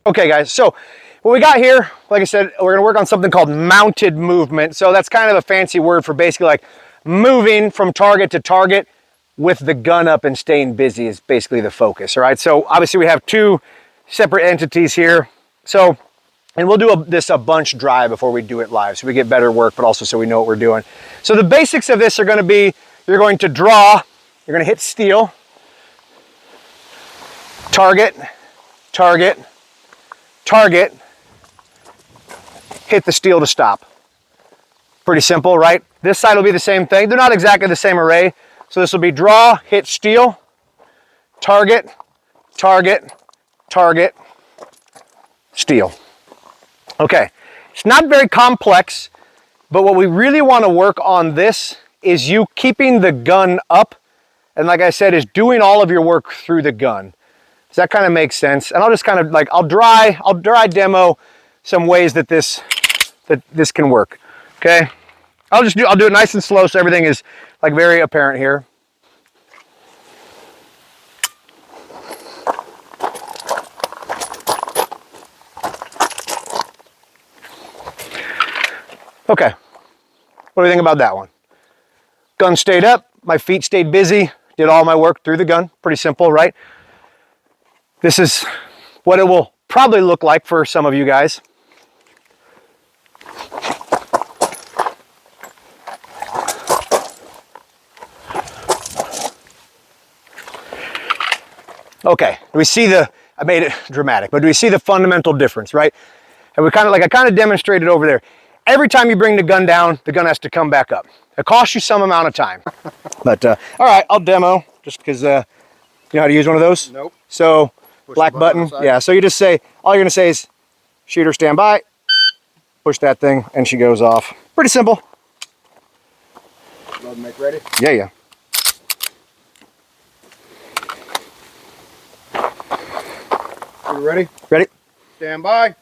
Okay guys, so what we got here, like I said, we're gonna work on something called mounted movement. So that's kind of a fancy word for basically like moving from target to target with the gun up and staying busy is basically the focus, all right? So obviously we have two separate entities here. So, and we'll do this a bunch dry before we do it live so we get better work, but also so we know what we're doing. So the basics of this are gonna be, you're going to draw, you're gonna hit steel, target, target, target, hit the steel to stop. Pretty simple, right? This side will be the same thing. They're not exactly the same array. So this will be draw, hit steel, target, target, target, steel. Okay, it's not very complex, but what we really want to work on this is you keeping the gun up. And like I said, is doing all of your work through the gun. Does that kind of make sense? And I'll just kind of like, I'll dry demo some ways that this can work. Okay. I'll do it nice and slow so everything is like very apparent here. Okay. What do you think about that one? Gun stayed up, my feet stayed busy, did all my work through the gun. Pretty simple, right? This is what it will probably look like for some of you guys. Okay, do we see I made it dramatic, but do we see the fundamental difference, right? And I kind of demonstrated over there. Every time you bring the gun down, the gun has to come back up. It costs you some amount of time. But, all right, I'll demo just because, you know how to use one of those? Nope. So, black button, yeah, so you just say, all you're gonna say is, shooter stand by, push that thing, and she goes off. Pretty simple. Load and make ready? Yeah, yeah. You ready? Ready? Stand by.